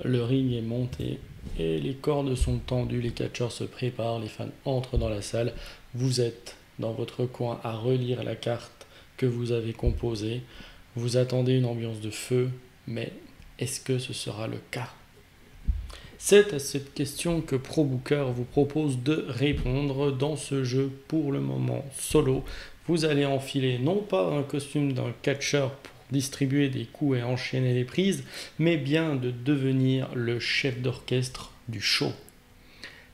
Le ring est monté et les cordes sont tendues, les catcheurs se préparent, les fans entrent dans la salle. Vous êtes dans votre coin à relire la carte que vous avez composée. Vous attendez une ambiance de feu, mais est-ce que ce sera le cas? C'est à cette question que ProBooker vous propose de répondre dans ce jeu pour le moment solo. Vous allez enfiler non pas un costume d'un catcheur pour distribuer des coups et enchaîner les prises, mais bien de devenir le chef d'orchestre du show.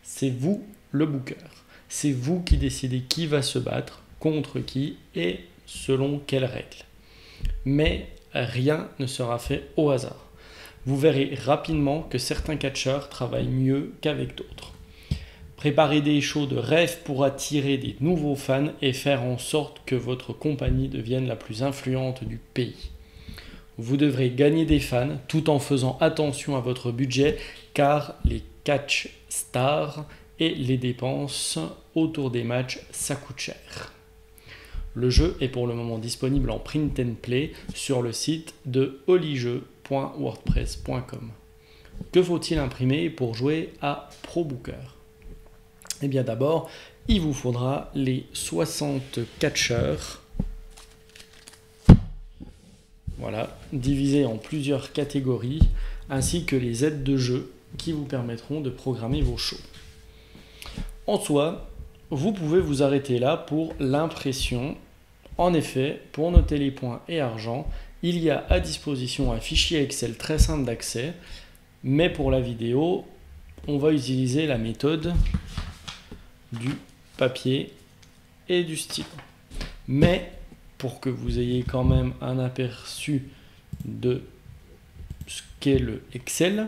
C'est vous le booker. C'est vous qui décidez qui va se battre, contre qui et selon quelles règles. Mais rien ne sera fait au hasard. Vous verrez rapidement que certains catcheurs travaillent mieux qu'avec d'autres. Préparez des shows de rêve pour attirer des nouveaux fans et faire en sorte que votre compagnie devienne la plus influente du pays. Vous devrez gagner des fans tout en faisant attention à votre budget car les catch stars et les dépenses autour des matchs, ça coûte cher. Le jeu est pour le moment disponible en print and play sur le site de holyjeux.wordpress.com. Que faut-il imprimer pour jouer à ProBooker? Eh bien d'abord, il vous faudra les 60 catcheurs, voilà, divisés en plusieurs catégories, ainsi que les aides de jeu qui vous permettront de programmer vos shows. En soi, vous pouvez vous arrêter là pour l'impression. En effet, pour noter les points et argent, il y a à disposition un fichier Excel très simple d'accès, mais pour la vidéo, on va utiliser la méthode du papier et du stylo. Mais pour que vous ayez quand même un aperçu de ce qu'est le Excel,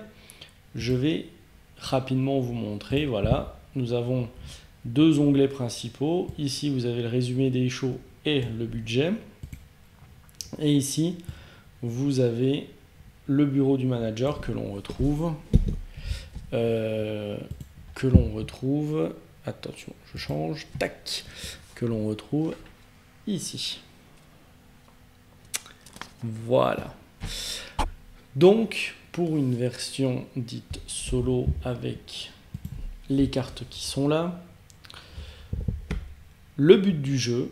je vais rapidement vous montrer. Voilà, nous avons deux onglets principaux. Ici, vous avez le résumé des shows et le budget. Et ici, vous avez le bureau du manager que l'on retrouve. Attention, je change. Tac. Que l'on retrouve ici. Voilà. Donc, pour une version dite solo avec les cartes qui sont là, le but du jeu,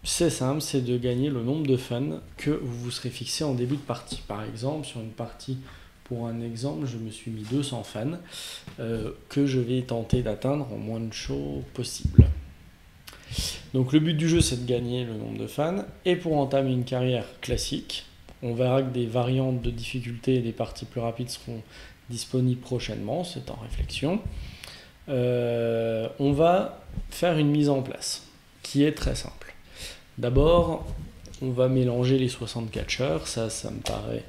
c'est simple, c'est de gagner le nombre de fans que vous vous serez fixé en début de partie. Par exemple, sur une partie, pour un exemple, je me suis mis 200 fans que je vais tenter d'atteindre en moins de shows possible. Donc le but du jeu, c'est de gagner le nombre de fans. Et pour entamer une carrière classique, on verra que des variantes de difficulté et des parties plus rapides seront disponibles prochainement, c'est en réflexion. On va faire une mise en place qui est très simple. D'abord, on va mélanger les 60 catcheurs, ça me paraît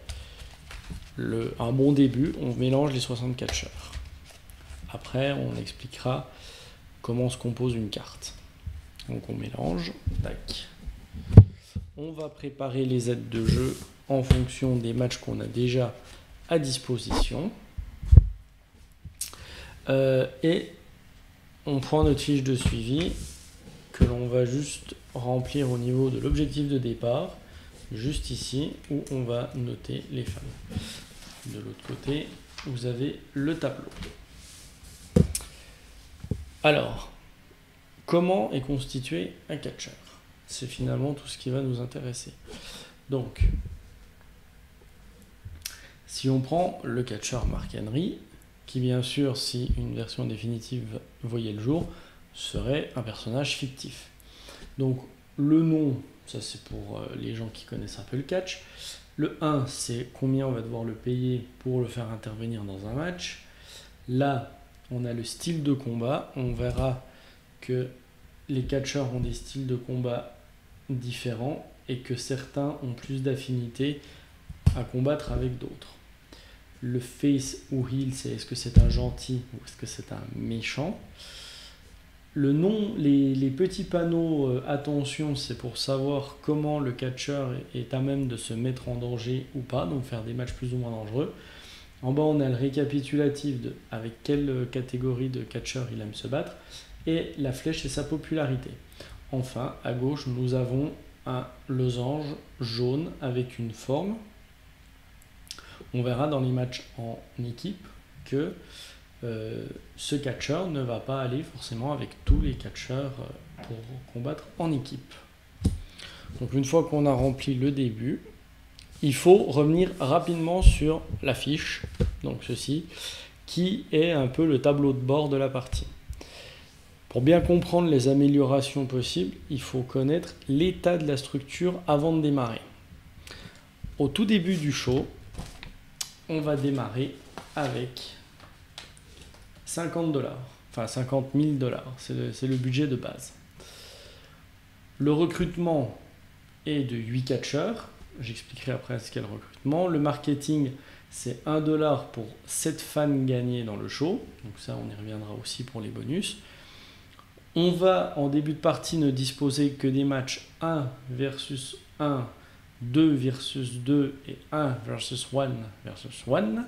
un bon début. On mélange les 60 catcheurs. Après, on expliquera comment se compose une carte. Donc on mélange, tac. On va préparer les aides de jeu en fonction des matchs qu'on a déjà à disposition. Et on prend notre fiche de suivi que l'on va juste remplir au niveau de l'objectif de départ, juste ici où on va noter les fans. De l'autre côté, vous avez le tableau. Alors, comment est constitué un catcheur? C'est finalement tout ce qui va nous intéresser. Donc, si on prend le catcheur Mark Henry, qui bien sûr, si une version définitive voyait le jour, serait un personnage fictif. Donc, le nom, ça c'est pour les gens qui connaissent un peu le catch. Le 1, c'est combien on va devoir le payer pour le faire intervenir dans un match. Là, on a le style de combat. On verra que les catcheurs ont des styles de combat différents et que certains ont plus d'affinité à combattre avec d'autres. Le face ou heel, c'est est-ce que c'est un gentil ou est-ce que c'est un méchant. Le nom, les petits panneaux attention, c'est pour savoir comment le catcheur est à même de se mettre en danger ou pas, donc faire des matchs plus ou moins dangereux. En bas, on a le récapitulatif de avec quelle catégorie de catcheur il aime se battre, et la flèche, c'est sa popularité. Enfin, à gauche, nous avons un losange jaune avec une forme. On verra dans les matchs en équipe que ce catcheur ne va pas aller forcément avec tous les catcheurs pour combattre en équipe. Donc une fois qu'on a rempli le début, il faut revenir rapidement sur la fiche, donc ceci, qui est un peu le tableau de bord de la partie. Pour bien comprendre les améliorations possibles, il faut connaître l'état de la structure avant de démarrer. Au tout début du show, on va démarrer avec 50 $, enfin 50 000 $, c'est le budget de base. Le recrutement est de 8 catcheurs, j'expliquerai après ce qu'est le recrutement. Le marketing, c'est 1 $ pour 7 fans gagnés dans le show, donc ça on y reviendra aussi pour les bonus. On va en début de partie ne disposer que des matchs 1 versus 1, 2 versus 2 et 1 versus 1 versus 1.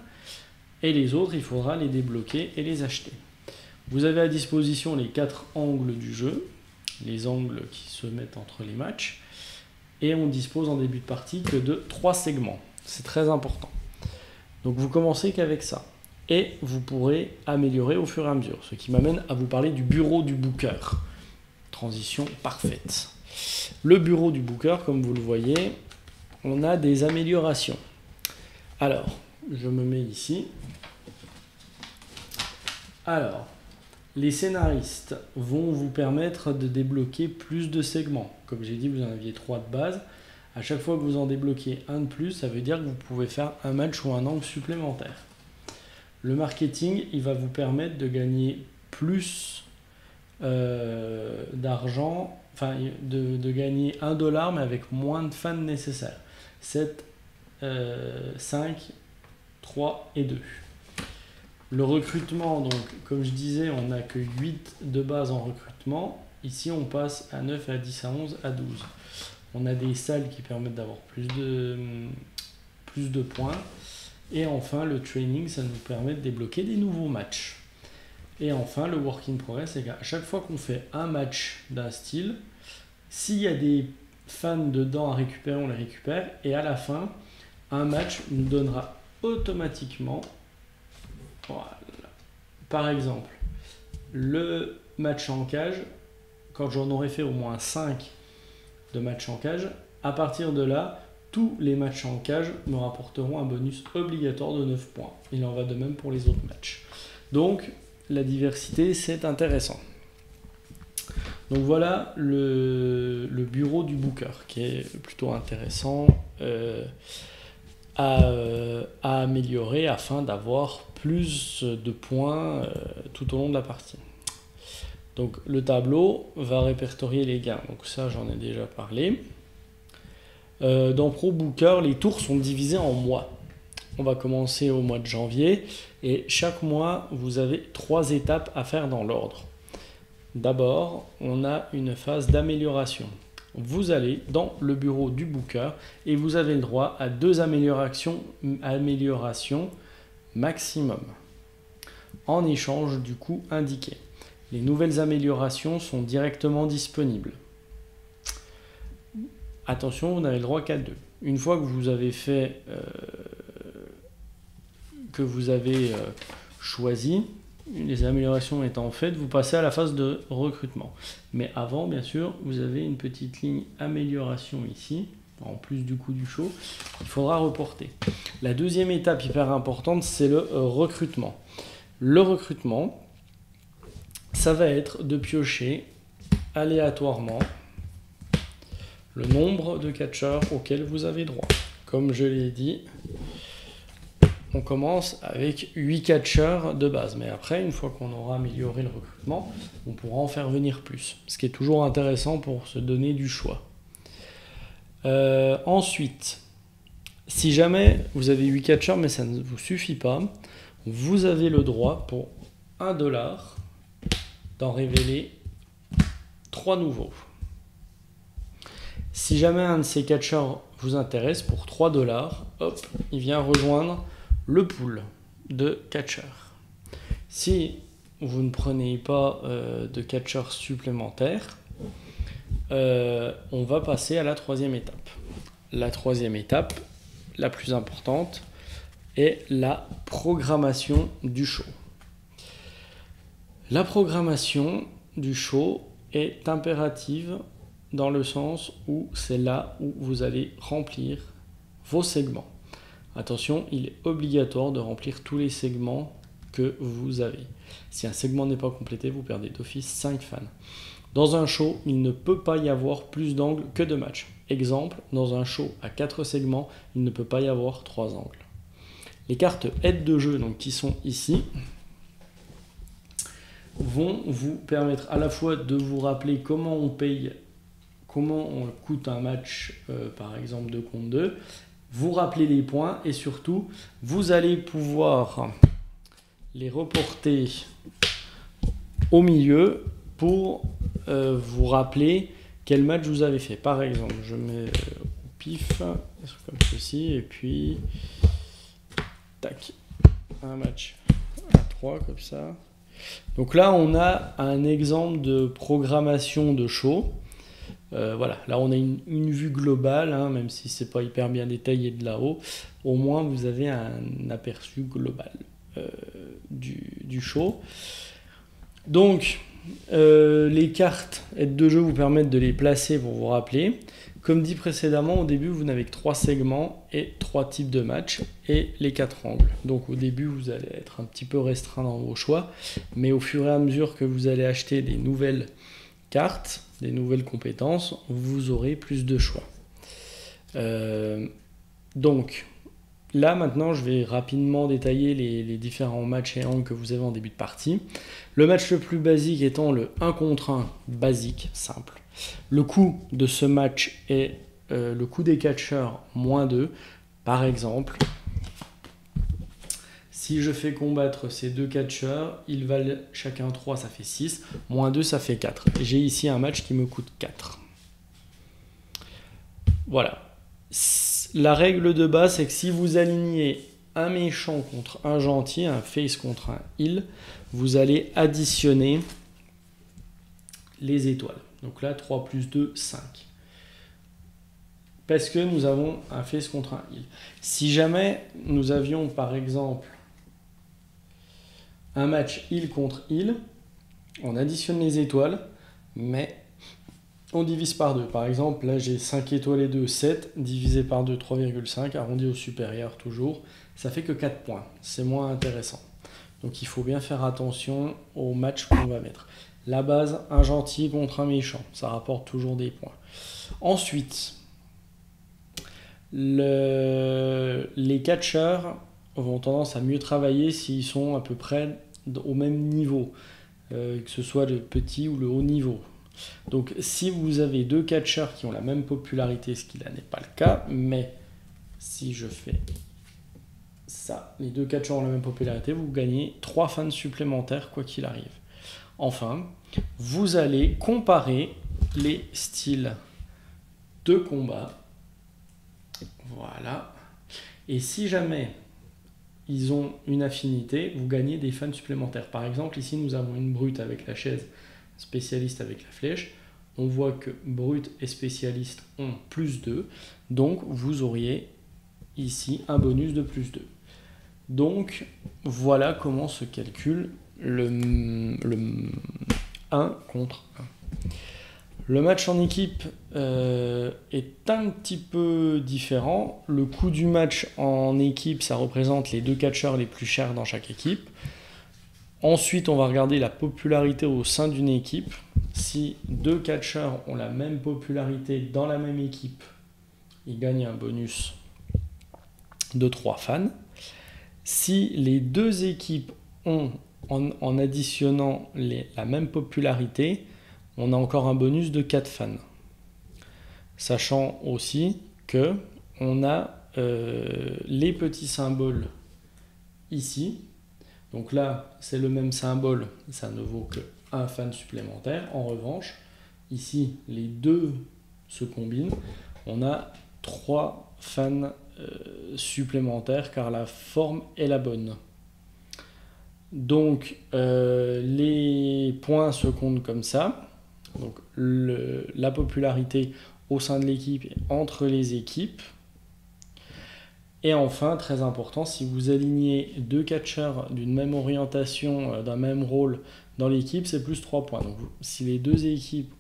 Et les autres, il faudra les débloquer et les acheter. Vous avez à disposition les 4 angles du jeu, les angles qui se mettent entre les matchs. Et on dispose en début de partie que de 3 segments. C'est très important. Donc vous commencez qu'avec ça. Et vous pourrez améliorer au fur et à mesure. Ce qui m'amène à vous parler du bureau du booker. Transition parfaite. Le bureau du booker, comme vous le voyez, on a des améliorations. Alors, je me mets ici. Alors, les scénaristes vont vous permettre de débloquer plus de segments. Comme j'ai dit, vous en aviez 3 de base. À chaque fois que vous en débloquez un de plus, ça veut dire que vous pouvez faire un match ou un angle supplémentaire. Le marketing, il va vous permettre de gagner plus d'argent, enfin de gagner 1 $ mais avec moins de fans nécessaires. 7, 5, 3 et 2. Le recrutement, donc comme je disais, on n'a que 8 de base en recrutement. Ici, on passe à 9, à 10, à 11, à 12. On a des salles qui permettent d'avoir plus de points. Et enfin, le training, ça nous permet de débloquer des nouveaux matchs. Et enfin, le work in progress, c'est qu'à chaque fois qu'on fait un match d'un style, s'il y a des fans dedans à récupérer, on les récupère. Et à la fin, un match nous donnera automatiquement, voilà, par exemple, le match en cage, quand j'en aurai fait au moins 5 de matchs en cage, à partir de là, tous les matchs en cage me rapporteront un bonus obligatoire de 9 points. Il en va de même pour les autres matchs. Donc, la diversité, c'est intéressant. Donc voilà le bureau du booker, qui est plutôt intéressant à améliorer afin d'avoir plus de points tout au long de la partie. Donc le tableau va répertorier les gains. Donc ça, j'en ai déjà parlé. Dans Pro Booker, les tours sont divisés en mois. On va commencer au mois de janvier et chaque mois, vous avez 3 étapes à faire dans l'ordre. D'abord, on a une phase d'amélioration. Vous allez dans le bureau du booker et vous avez le droit à 2 améliorations maximum en échange du coût indiqué. Les nouvelles améliorations sont directement disponibles. Attention, vous n'avez le droit qu'à 2. Une fois que vous avez fait, choisi, les améliorations étant faites, vous passez à la phase de recrutement. Mais avant, bien sûr, vous avez une petite ligne amélioration ici, en plus du coût du show, il faudra reporter. La deuxième étape hyper importante, c'est le recrutement. Le recrutement, ça va être de piocher aléatoirement le nombre de catcheurs auxquels vous avez droit. Comme je l'ai dit, on commence avec 8 catcheurs de base. Mais après, une fois qu'on aura amélioré le recrutement, on pourra en faire venir plus. Ce qui est toujours intéressant pour se donner du choix. Ensuite, si jamais vous avez 8 catcheurs, mais ça ne vous suffit pas, vous avez le droit pour 1 $ d'en révéler 3 nouveaux. Si jamais un de ces catcheurs vous intéresse, pour 3 $, hop, il vient rejoindre le pool de catcheurs. Si vous ne prenez pas de catcheurs supplémentaires, on va passer à la troisième étape. La troisième étape, la plus importante, est la programmation du show. La programmation du show est impérative dans le sens où c'est là où vous allez remplir vos segments. Attention, il est obligatoire de remplir tous les segments que vous avez. Si un segment n'est pas complété, vous perdez d'office 5 fans. Dans un show, il ne peut pas y avoir plus d'angles que de matchs. Exemple, dans un show à 4 segments, il ne peut pas y avoir 3 angles. Les cartes aides de jeu, donc, qui sont ici, vont vous permettre à la fois de vous rappeler comment on coûte un match, par exemple 2 contre 2, vous rappeler les points et surtout, vous allez pouvoir les reporter au milieu pour vous rappeler quel match vous avez fait. Par exemple, je mets au pif, comme ceci, et puis tac, un match à 3 comme ça. Donc là, on a un exemple de programmation de show. Voilà, là on a une vue globale, hein, même si c'est pas hyper bien détaillé de là-haut, au moins vous avez un aperçu global du show. Donc, les cartes aides de jeu vous permettent de les placer pour vous rappeler. Comme dit précédemment, au début, vous n'avez que 3 segments et 3 types de matchs et les 4 angles. Donc au début, vous allez être un petit peu restreint dans vos choix, mais au fur et à mesure que vous allez acheter des nouvelles cartes, des nouvelles compétences, vous aurez plus de choix. Donc là, maintenant, je vais rapidement détailler les différents matchs et angles que vous avez en début de partie. Le match le plus basique étant le 1 contre 1 basique, simple. Le coût de ce match est le coût des catcheurs -2. Par exemple, si je fais combattre ces 2 catcheurs, ils valent chacun 3, ça fait 6. -2, ça fait 4. J'ai ici un match qui me coûte 4. Voilà. La règle de base, c'est que si vous alignez un méchant contre un gentil, un face contre un heal, vous allez additionner les étoiles. Donc là, 3 plus 2, 5. Parce que nous avons un face contre un heal. Si jamais nous avions, par exemple, un match heal contre heal, on additionne les étoiles, mais on divise par 2. Par exemple, là, j'ai 5 étoiles et 2, 7, divisé par 2, 3,5, arrondi au supérieur toujours. Ça fait que 4 points. C'est moins intéressant. Donc, il faut bien faire attention au match qu'on va mettre. La base, un gentil contre un méchant. Ça rapporte toujours des points. Ensuite, les catcheurs vont tendance à mieux travailler s'ils sont à peu près au même niveau, que ce soit le petit ou le haut niveau. Donc, si vous avez 2 catcheurs qui ont la même popularité, ce qui là n'est pas le cas, mais si je fais ça, les 2 catcheurs ont la même popularité, vous gagnez 3 fans supplémentaires quoi qu'il arrive. Enfin, vous allez comparer les styles de combat. Voilà. Et si jamais ils ont une affinité, vous gagnez des fans supplémentaires. Par exemple, ici, nous avons une brute avec la chaise, spécialiste avec la flèche. On voit que brute et spécialiste ont +2. Donc, vous auriez ici un bonus de +2. Donc, voilà comment se calcule le 1 contre 1. Le match en équipe est un petit peu différent. Le coût du match en équipe, ça représente les 2 catcheurs les plus chers dans chaque équipe. Ensuite, on va regarder la popularité au sein d'une équipe. Si 2 catcheurs ont la même popularité dans la même équipe, ils gagnent un bonus de 3 fans. Si les 2 équipes ont, en additionnant la même popularité, on a encore un bonus de 4 fans. Sachant aussi que on a les petits symboles ici. Donc là, c'est le même symbole, ça ne vaut que 1 fan supplémentaire. En revanche, ici, les 2 se combinent. On a 3 fans supplémentaires car la forme est la bonne. Donc, les points se comptent comme ça. Donc, la popularité au sein de l'équipe et entre les équipes. Et enfin, très important, si vous alignez 2 catcheurs d'une même orientation, d'un même rôle dans l'équipe, c'est plus 3 points. Donc si les 2 équipes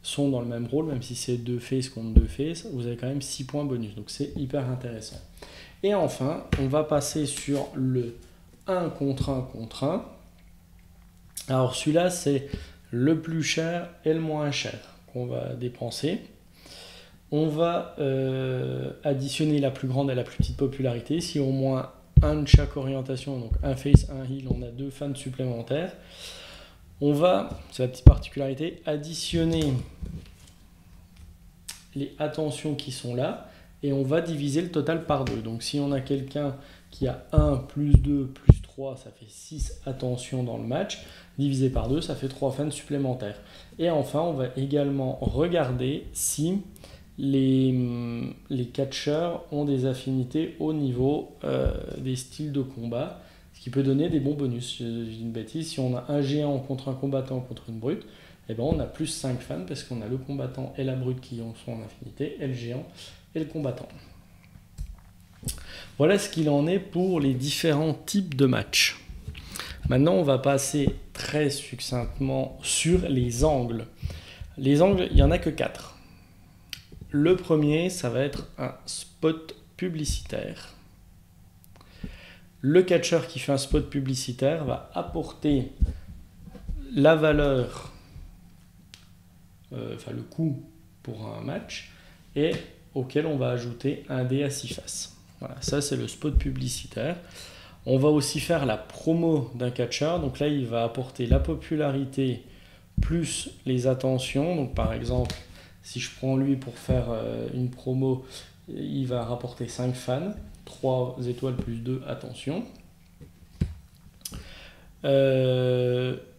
sont dans le même rôle, même si c'est 2 faces contre 2 faces, vous avez quand même 6 points bonus. Donc c'est hyper intéressant. Et enfin, on va passer sur le 1 contre 1 contre 1. Alors celui-là, c'est le plus cher et le moins cher qu'on va dépenser. On va additionner la plus grande et la plus petite popularité. Si au moins un de chaque orientation, donc un face, un heal, on a 2 fans supplémentaires. On va, c'est la petite particularité, additionner les attentions qui sont là et on va diviser le total par 2. Donc si on a quelqu'un qui a 1 plus 2 plus 3, ça fait 6 attentions dans le match. Divisé par 2, ça fait 3 fans supplémentaires. Et enfin, on va également regarder si les catcheurs ont des affinités au niveau des styles de combat, ce qui peut donner des bons bonus. Je dis une bêtise, si on a un géant contre un combattant contre une brute, eh ben on a plus 5 fans parce qu'on a le combattant et la brute qui sont en affinité, et le géant et le combattant. Voilà ce qu'il en est pour les différents types de matchs. Maintenant, on va passer très succinctement sur les angles. Les angles, il n'y en a que 4. Le premier, ça va être un spot publicitaire. Le catcheur qui fait un spot publicitaire va apporter la valeur, le coût pour un match, et auquel on va ajouter un dé à 6 faces. Voilà, ça c'est le spot publicitaire. On va aussi faire la promo d'un catcheur. Donc là, il va apporter la popularité plus les attentions. Donc par exemple, si je prends lui pour faire une promo, il va rapporter 5 fans, 3 étoiles plus 2 attentions.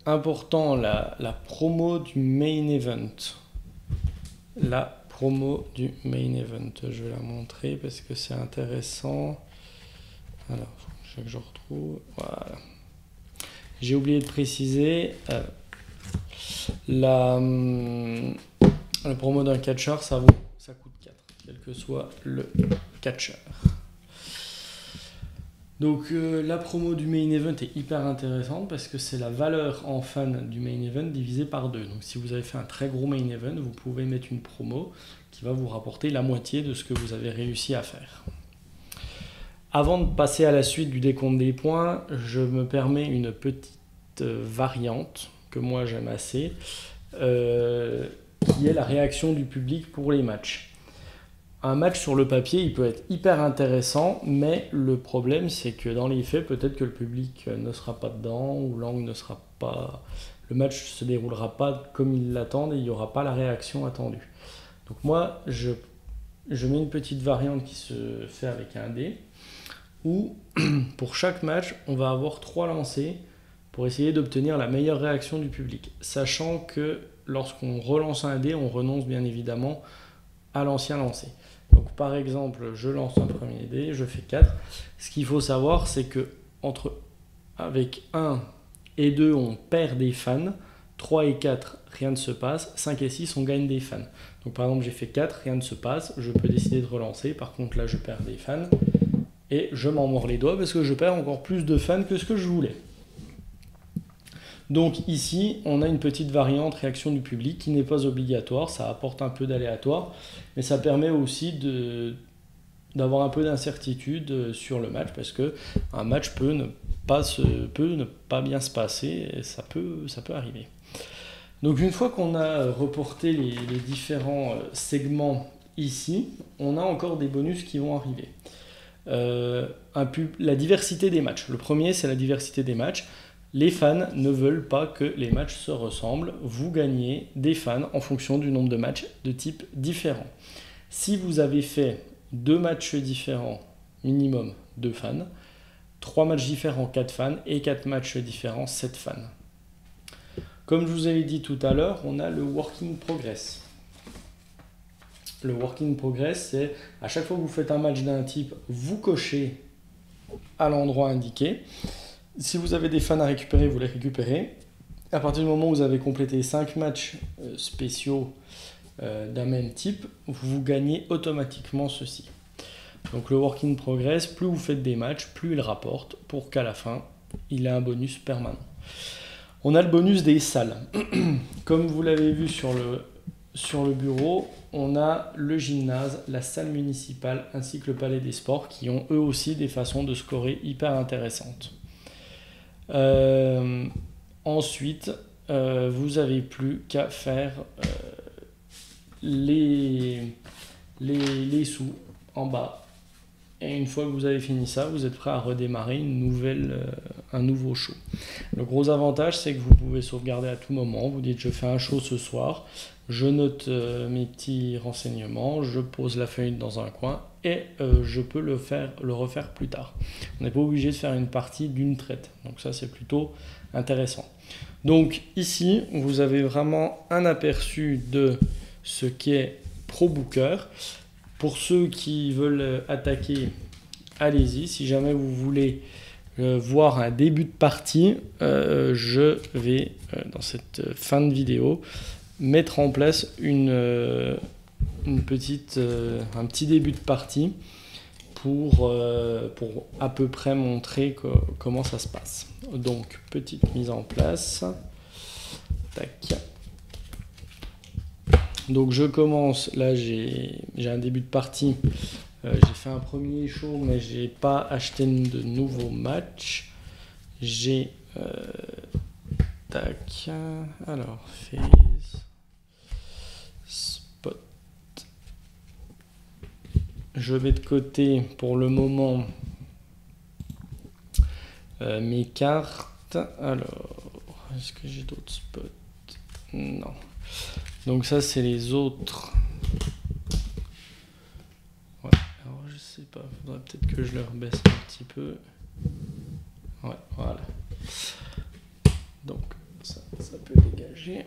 Important, la promo du main event. La promo du main event. Je vais la montrer parce que c'est intéressant. Alors, que je retrouve. Voilà. J'ai oublié de préciser. La promo d'un catcheur, ça coûte 4, quel que soit le catcheur. Donc la promo du main event est hyper intéressante parce que c'est la valeur en fan du main event divisée par 2. Donc si vous avez fait un très gros main event, vous pouvez mettre une promo qui va vous rapporter la moitié de ce que vous avez réussi à faire. Avant de passer à la suite du décompte des points, je me permets une petite variante que moi j'aime assez, qui est la réaction du public pour les matchs. Un match sur le papier, il peut être hyper intéressant, mais le problème c'est que dans les faits, peut-être que le public ne sera pas dedans, ou l'angle ne sera pas... Le match ne se déroulera pas comme ils l'attendent et il n'y aura pas la réaction attendue. Donc moi, je mets une petite variante qui se fait avec un dé, où pour chaque match, on va avoir 3 lancers pour essayer d'obtenir la meilleure réaction du public. Sachant que lorsqu'on relance un dé, on renonce bien évidemment à l'ancien lancer. Donc par exemple, je lance un premier dé, je fais 4. Ce qu'il faut savoir, c'est que avec 1 et 2, on perd des fans. 3 et 4, rien ne se passe. 5 et 6, on gagne des fans. Donc par exemple, j'ai fait 4, rien ne se passe. Je peux décider de relancer. Par contre, là, je perds des fans. Et je m'en mords les doigts parce que je perds encore plus de fans que ce que je voulais. Donc ici, on a une petite variante réaction du public qui n'est pas obligatoire. Ça apporte un peu d'aléatoire. Mais ça permet aussi d'avoir un peu d'incertitude sur le match parce qu'un match peut ne pas bien se passer et ça peut arriver. Donc une fois qu'on a reporté les différents segments ici, on a encore des bonus qui vont arriver. La diversité des matchs. Le premier, c'est la diversité des matchs. Les fans ne veulent pas que les matchs se ressemblent. Vous gagnez des fans en fonction du nombre de matchs de type différent. Si vous avez fait 2 matchs différents, minimum 2 fans, 3 matchs différents, 4 fans, et 4 matchs différents, 7 fans. Comme je vous avais dit tout à l'heure, on a le work in progress. Le work in progress, c'est à chaque fois que vous faites un match d'un type, vous cochez à l'endroit indiqué. Si vous avez des fans à récupérer, vous les récupérez. À partir du moment où vous avez complété 5 matchs spéciaux d'un même type, vous gagnez automatiquement ceci. Donc le work in progress, plus vous faites des matchs, plus il rapporte pour qu'à la fin, il ait un bonus permanent. On a le bonus des salles. Comme vous l'avez vu sur le bureau, on a le gymnase, la salle municipale ainsi que le palais des sports qui ont eux aussi des façons de scorer hyper intéressantes. Ensuite, vous n'avez plus qu'à faire les sous en bas. Et une fois que vous avez fini ça, vous êtes prêt à redémarrer un nouveau show. Le gros avantage, c'est que vous pouvez sauvegarder à tout moment. Vous dites, je fais un show ce soir, je note mes petits renseignements, je pose la feuille dans un coin et je peux le refaire plus tard. On n'est pas obligé de faire une partie d'une traite. Donc ça, c'est plutôt intéressant. Donc ici, vous avez vraiment un aperçu de ce qu'est ProBooker. Pour ceux qui veulent attaquer, allez-y. Si jamais vous voulez voir un début de partie, je vais, dans cette fin de vidéo, mettre en place un petit début de partie pour à peu près montrer comment ça se passe. Donc, petite mise en place. Tac. Donc je commence, là j'ai un début de partie, j'ai fait un premier show mais j'ai pas acheté de nouveaux matchs. J'ai tac, alors phase, spot. Je mets de côté pour le moment mes cartes. Alors, est-ce que j'ai d'autres spots? Non. Donc ça c'est les autres. Ouais, alors je sais pas, faudrait peut-être que je le rebaisse un petit peu. Ouais, voilà. Donc ça peut dégager.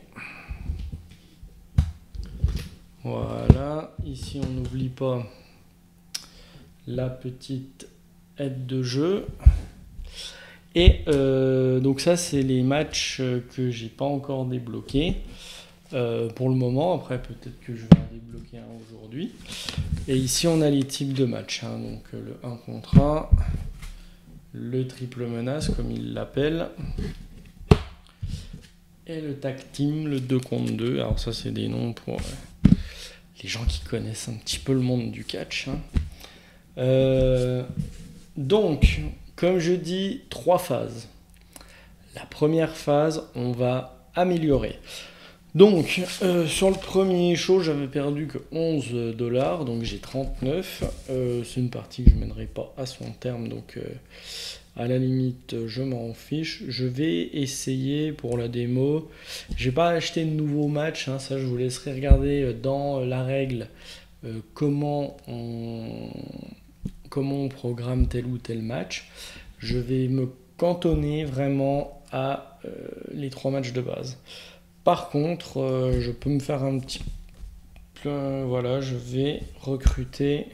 Voilà, ici on n'oublie pas la petite aide de jeu. Et donc ça c'est les matchs que j'ai pas encore débloqués. Pour le moment, après peut-être que je vais en débloquer un aujourd'hui. Et ici on a les types de matchs, hein. Donc le 1 contre 1, le triple menace comme il l'appelle, et le tag team, le 2 contre 2. Alors ça c'est des noms pour les gens qui connaissent un petit peu le monde du catch, hein. Donc, comme je dis, 3 phases. La première phase, on va améliorer. Donc, sur le premier show, j'avais perdu que 11 $, donc j'ai 39. C'est une partie que je ne mènerai pas à son terme, donc à la limite, je m'en fiche. Je vais essayer pour la démo. Je n'ai pas acheté de nouveaux matchs, hein, ça je vous laisserai regarder dans la règle comment on programme tel ou tel match. Je vais me cantonner vraiment à les 3 matchs de base. Par contre, je peux me faire un petit... voilà, je vais recruter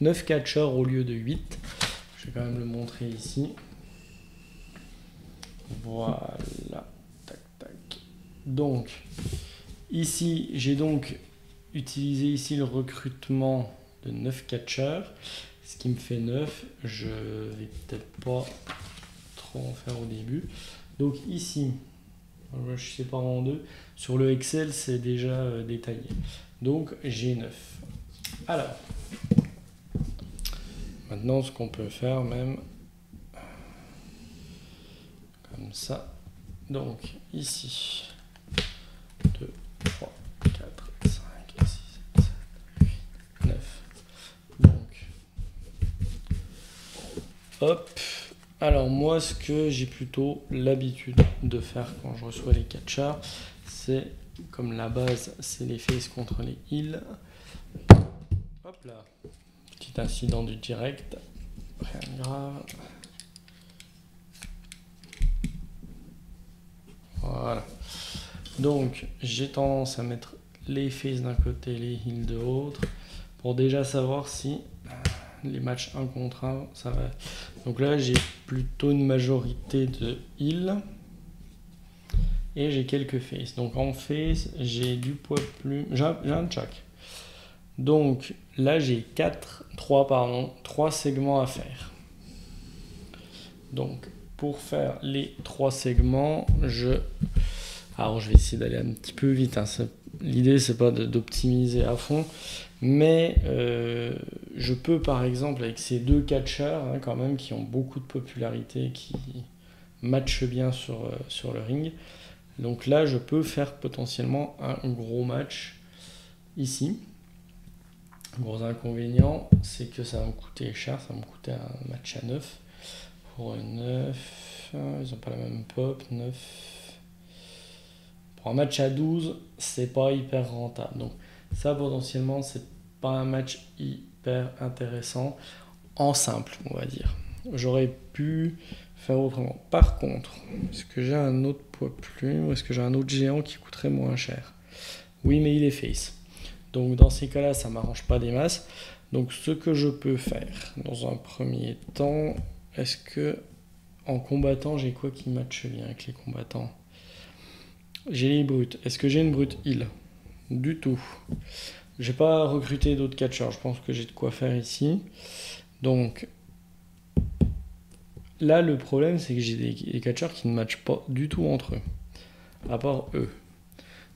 9 catcheurs au lieu de 8. Je vais quand même le montrer ici. Voilà. Tac, tac. Donc, ici, j'ai donc utilisé ici le recrutement de 9 catcheurs. Ce qui me fait 9. Je vais peut-être pas trop en faire au début. Donc ici... je sépare en deux. Sur le Excel, c'est déjà détaillé. Donc, j'ai 9. Alors, maintenant, ce qu'on peut faire même, comme ça. Donc, ici, 2, 3, 4, 5, 6, 7, 8, 9. Donc, hop. Alors moi, ce que j'ai plutôt l'habitude de faire quand je reçois les catcheurs, c'est, comme la base, c'est les faces contre les heals. Hop là, petit incident du direct, rien de grave. Voilà. Donc, j'ai tendance à mettre les faces d'un côté, les heals de l'autre, pour déjà savoir si... les matchs 1 contre 1, ça va. Donc là, j'ai plutôt une majorité de heal. Et j'ai quelques faces. Donc en face, j'ai du poids plume. J'ai un de chaque. Donc là j'ai 3 segments à faire. Donc pour faire les 3 segments, alors je vais essayer d'aller un petit peu vite, hein. L'idée c'est pas d'optimiser à fond, mais je peux par exemple avec ces 2 catcheurs, hein, quand même, qui ont beaucoup de popularité, qui matchent bien sur le ring. Donc là je peux faire potentiellement un gros match ici. Gros inconvénient, c'est que ça va me coûter cher, ça va me coûter un match à 9. Pour 9, ils n'ont pas la même pop, 9. Pour un match à 12, c'est pas hyper rentable. Donc ça potentiellement, c'est pas un match hyper intéressant en simple, on va dire. J'aurais pu faire autrement. Par contre, est-ce que j'ai un autre poids plume ou est-ce que j'ai un autre géant qui coûterait moins cher? Oui, mais il est face. Donc dans ces cas-là, ça m'arrange pas des masses. Donc ce que je peux faire dans un premier temps, est-ce que en combattant, j'ai quoi qui matche bien avec les combattants? J'ai les brutes. Est-ce que j'ai une brute heal? Du tout. J'ai pas recruté d'autres catcheurs. Je pense que j'ai de quoi faire ici. Donc là, le problème, c'est que j'ai des catcheurs qui ne matchent pas du tout entre eux. À part eux.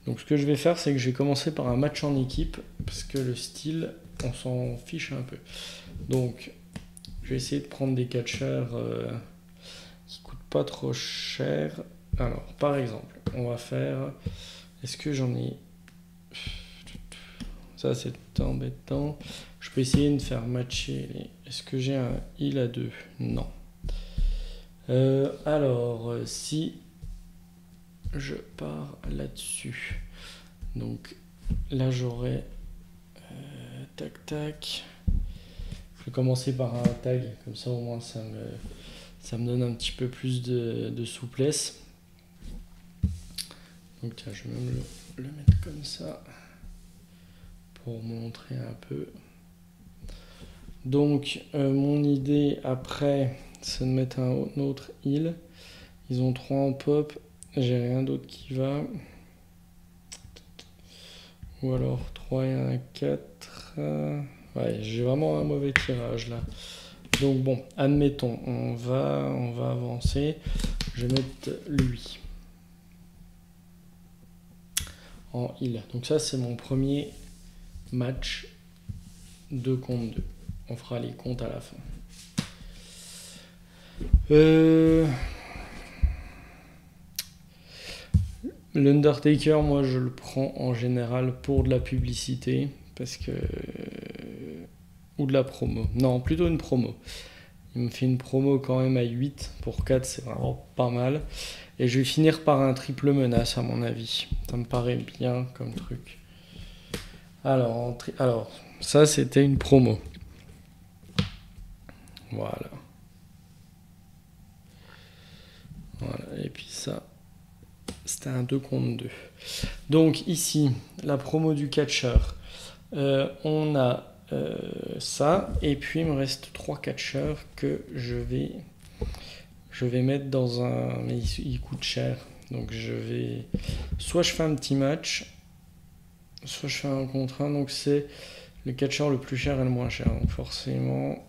Donc ce que je vais faire, c'est que je vais commencer par un match en équipe, parce que le style, on s'en fiche un peu. Donc je vais essayer de prendre des catcheurs qui coûtent pas trop cher. Alors par exemple, on va faire... Est-ce que j'en ai... Ça c'est embêtant. Je peux essayer de faire matcher les... Est-ce que j'ai un heal à 2? Non. Alors si... je pars là-dessus. Donc là j'aurai tac tac. Je vais commencer par un tag, comme ça au moins ça me donne un petit peu plus de souplesse. Donc tiens, je vais même le mettre comme ça pour montrer un peu. Donc mon idée après c'est de mettre un autre heal. Ils ont 3 en pop. J'ai rien d'autre qui va. Ou alors 3 et un 4. Ouais, j'ai vraiment un mauvais tirage là. Donc bon, admettons, on va avancer. Je vais mettre lui en heal. Donc ça c'est mon premier match 2 contre 2. On fera les comptes à la fin. L'Undertaker, moi je le prends en général pour de la publicité, parce que... ou de la promo. Non, plutôt une promo. Il me fait une promo quand même à 8 pour 4, c'est vraiment pas mal. Et je vais finir par un triple menace à mon avis. Ça me paraît bien comme truc. Alors ça c'était une promo. Voilà. Et puis ça... c'était un 2 contre 2. Donc ici, la promo du catcheur. On a ça. Et puis il me reste 3 catcheurs que je vais mettre dans un... mais il coûte cher. Donc je vais... soit je fais un petit match, soit je fais un contre 1. Donc c'est le catcheur le plus cher et le moins cher. Donc forcément,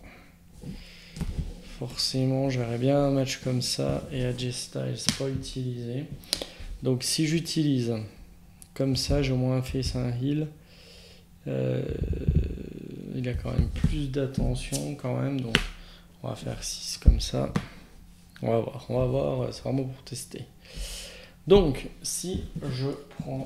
j'aurais bien un match comme ça. Et AJ Styles, pas utilisé. Donc si j'utilise comme ça, j'ai au moins fait un heal. Il a quand même plus d'attention quand même. Donc on va faire 6 comme ça. On va voir, c'est vraiment pour tester. Donc si je prends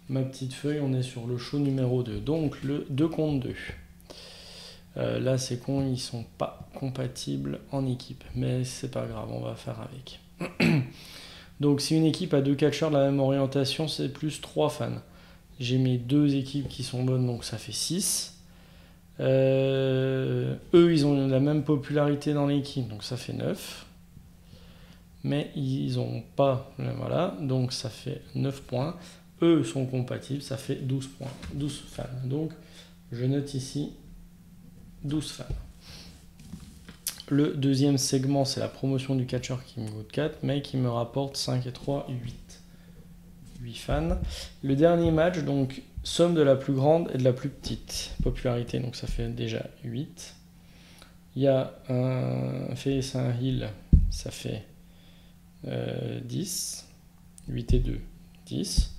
ma petite feuille, on est sur le show numéro 2. Donc le 2 contre 2. Là c'est con, ils sont pas compatibles en équipe, mais c'est pas grave, on va faire avec. Donc si une équipe a 2 catcheurs de la même orientation, c'est plus 3 fans. J'ai mes 2 équipes qui sont bonnes, donc ça fait 6. Eux ils ont la même popularité dans l'équipe, donc ça fait 9. Mais ils ont pas, voilà, donc ça fait 9 points. Eux sont compatibles, ça fait 12 points, 12 fans. Donc je note ici 12 fans. Le deuxième segment, c'est la promotion du catcheur qui me coûte 4, mais qui me rapporte 5 et 3, 8. 8 fans. Le dernier match, donc somme de la plus grande et de la plus petite popularité, donc ça fait déjà 8. Il y a un Face, un Heal, ça fait 10. 8 et 2, 10.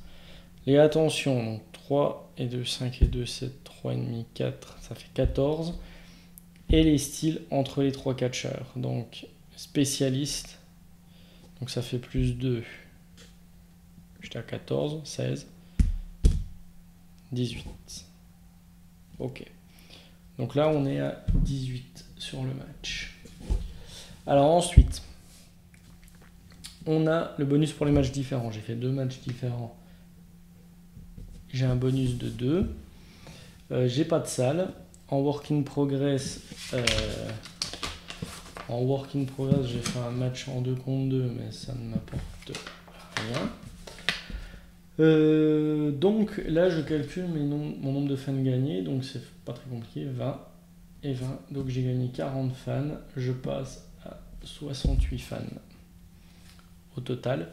Les attentions, donc 3 et 2, 5 et 2, 7, 3 et demi, 4, ça fait 14. Et les styles entre les 3 catcheurs, donc spécialiste, donc ça fait plus 2. J'étais à 14, 16, 18. Ok. Donc là, on est à 18 sur le match. Alors ensuite, on a le bonus pour les matchs différents. J'ai fait 2 matchs différents. J'ai un bonus de 2. J'ai pas de salle. En work in progress, j'ai fait un match en 2 contre 2, mais ça ne m'apporte rien. Donc là, je calcule mon nombre de fans gagnés, donc c'est pas très compliqué, 20 et 20. Donc j'ai gagné 40 fans, je passe à 68 fans au total.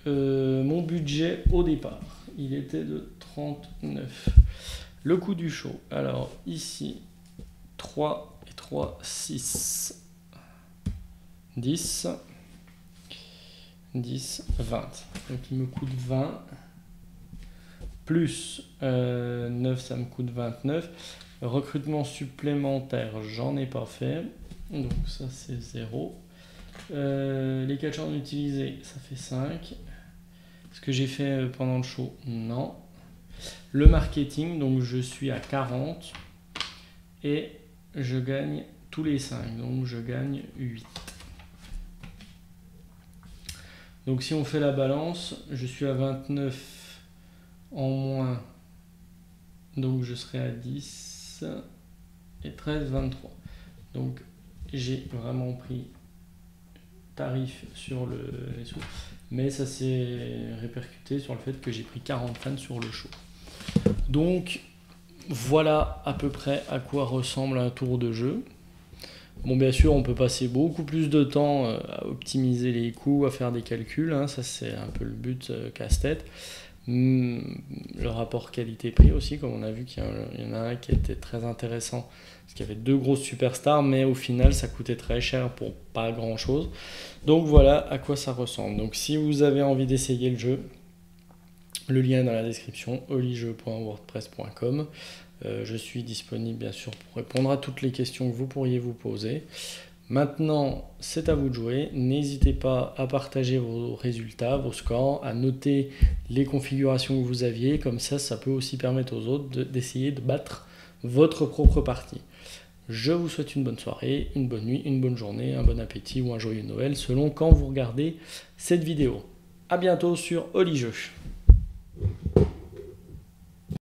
Mon budget au départ, il était de 39. Le coût du show, alors ici, 3 et 3, 6, 10, 10, 20. Donc il me coûte 20, plus 9, ça me coûte 29. Recrutement supplémentaire, j'en ai pas fait, donc ça c'est 0. Les catcheurs utilisés, ça fait 5. Ce que j'ai fait pendant le show, non. Le marketing, donc je suis à 40 et je gagne tous les 5, donc je gagne 8. Donc si on fait la balance, je suis à 29 en moins, donc je serai à 10 et 13, 23. Donc j'ai vraiment pris tarif sur les sous, mais ça s'est répercuté sur le fait que j'ai pris 40 fans sur le show. Donc voilà à peu près à quoi ressemble un tour de jeu. Bon, bien sûr, on peut passer beaucoup plus de temps à optimiser les coûts, à faire des calculs, hein, ça c'est un peu le but casse-tête. Le rapport qualité-prix aussi, comme on a vu qu'il y en a un qui était très intéressant, parce qu'il y avait 2 grosses superstars, mais au final ça coûtait très cher pour pas grand chose. Donc voilà à quoi ça ressemble. Donc si vous avez envie d'essayer le jeu, le lien est dans la description, holyjeu.wordpress.com. Je suis disponible bien sûr pour répondre à toutes les questions que vous pourriez vous poser. Maintenant, c'est à vous de jouer. N'hésitez pas à partager vos résultats, vos scores, à noter les configurations que vous aviez. Comme ça peut aussi permettre aux autres d'essayer de battre votre propre partie. Je vous souhaite une bonne soirée, une bonne nuit, une bonne journée, un bon appétit ou un joyeux Noël, selon quand vous regardez cette vidéo. A bientôt sur Holy Jeu.